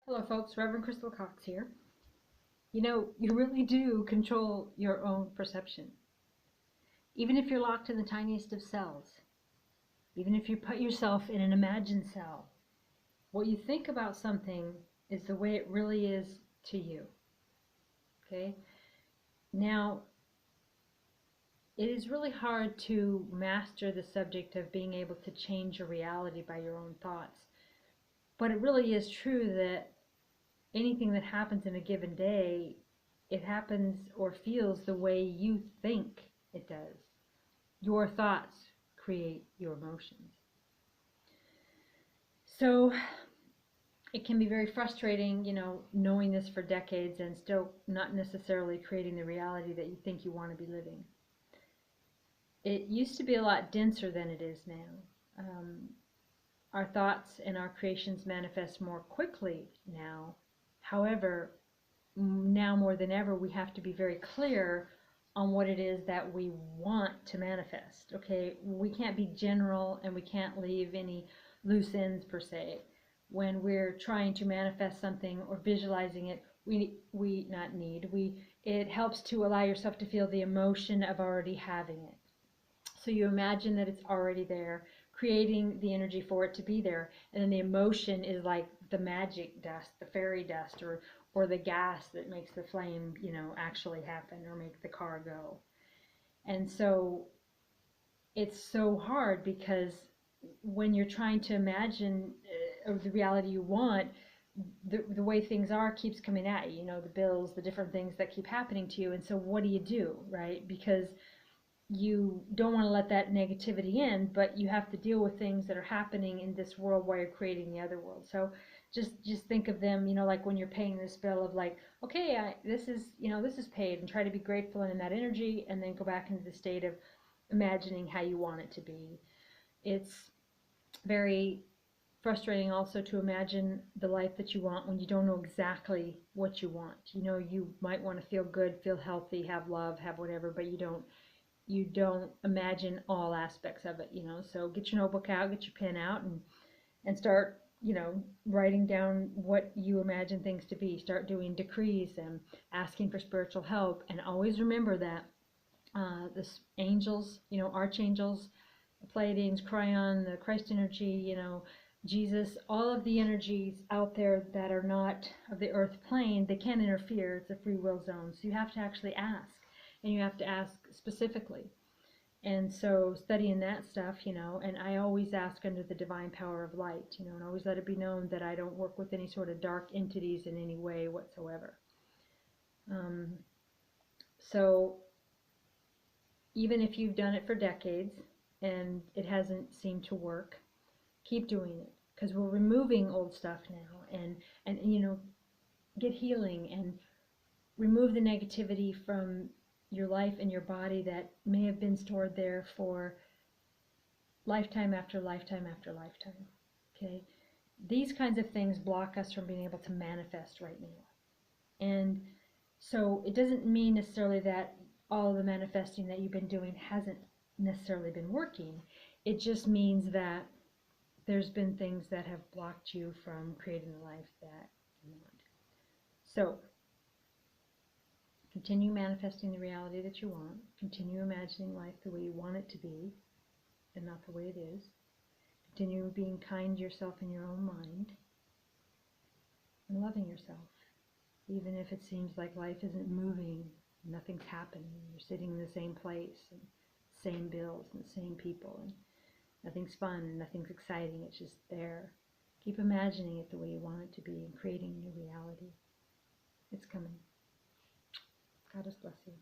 Hello folks, Reverend Crystal Cox here. You know, you really do control your own perception. Even if you're locked in the tiniest of cells, even if you put yourself in an imagined cell, what you think about something is the way it really is to you. Okay? Now, it is really hard to master the subject of being able to change your reality by your own thoughts. But it really is true that anything that happens in a given day, it happens or feels the way you think it does. Your thoughts create your emotions. So it can be very frustrating, knowing this for decades and still not necessarily creating the reality that you think you want to be living. It used to be a lot denser than it is now. Our thoughts and our creations manifest more quickly now. However, now more than ever, we have to be very clear on what it is that we want to manifest. Okay, we can't be general and we can't leave any loose ends per se. When we're trying to manifest something or visualizing it, it helps to allow yourself to feel the emotion of already having it. So you imagine that it's already there, creating the energy for it to be there, and then the emotion is like the magic dust, the fairy dust, or the gas that makes the flame, actually happen or make the car go. And so it's so hard because when you're trying to imagine the reality you want, the way things are keeps coming at you, the bills, the different things that keep happening to you. And so what do, right? Because you don't want to let that negativity in, but you have to deal with things that are happening in this world while you're creating the other world. So just think of them, like when you're paying this bill of like, okay, this is paid, and try to be grateful and in that energy, and then go back into the state of imagining how you want it to be. It's very frustrating also to imagine the life that you want when you don't know exactly what you want. You might want to feel good, feel healthy, have love, have whatever, but you don't imagine all aspects of it. So get your notebook out, get your pen out, and start writing down what you imagine things to be. Start doing decrees and asking for spiritual help, and always remember that the angels, archangels, Pleiadians, Cryon, the Christ energy, Jesus, all of the energies out there that are not of the earth plane, they can't interfere. It's a free will zone. So you have to actually ask, and you have to ask specifically. And so studying that stuff, and I always ask under the divine power of light, and always let it be known that I don't work with any sort of dark entities in any way whatsoever. So even if you've done it for decades and it hasn't seemed to work, keep doing it, because we're removing old stuff now, and get healing and remove the negativity from your life and your body that may have been stored there for lifetime after lifetime after lifetime. Okay, these kinds of things block us from being able to manifest right now. And so it doesn't mean necessarily that all of the manifesting that you've been doing hasn't necessarily been working. It just means that there's been things that have blocked you from creating the life that you want. So continue manifesting the reality that you want. Continue imagining life the way you want it to be and not the way it is. Continue being kind to yourself in your own mind and loving yourself. Even if it seems like life isn't moving, nothing's happening, you're sitting in the same place, and same bills and the same people, and nothing's fun and nothing's exciting, it's just there. Keep imagining it the way you want it to be and creating a new reality. It's coming. God bless you.